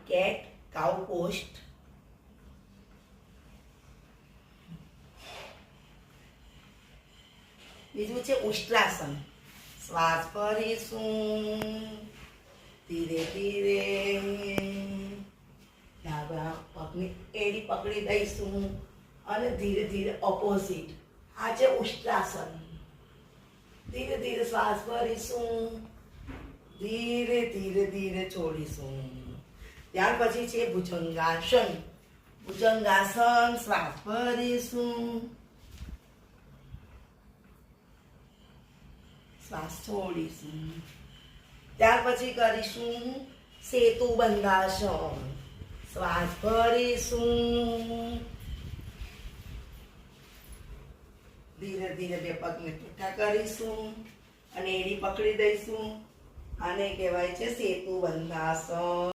Cat કાઉ post. બીજું છે ઉષ્ટ્રાસન. શ્વાસ ભરીશું, ધીરે ધીરે ડાબા પગની એડી પકડી દઈશું અને ધીરે ધીરે ઓપોઝિટ. આ છે ઉષ્ટ્રાસન. ધીરે ધીરે શ્વાસ ભરીશું, ધીરે ધીરે ધીરે છોડીશું. ત્યાર પછી છે ભુજંગાસન. ભુજંગાસન. શ્વાસ ભરીશું, શ્વાસ છોડીશું. ત્યાર પછી કરીશું સેતુ બંધાસન. શ્વાસ ભરીશું, ધીરે ધીરે બે પગને ટૂંકા કરીશું અને એડી પકડી દઈશું. આને કહેવાય છે સેતુ બંધાસન.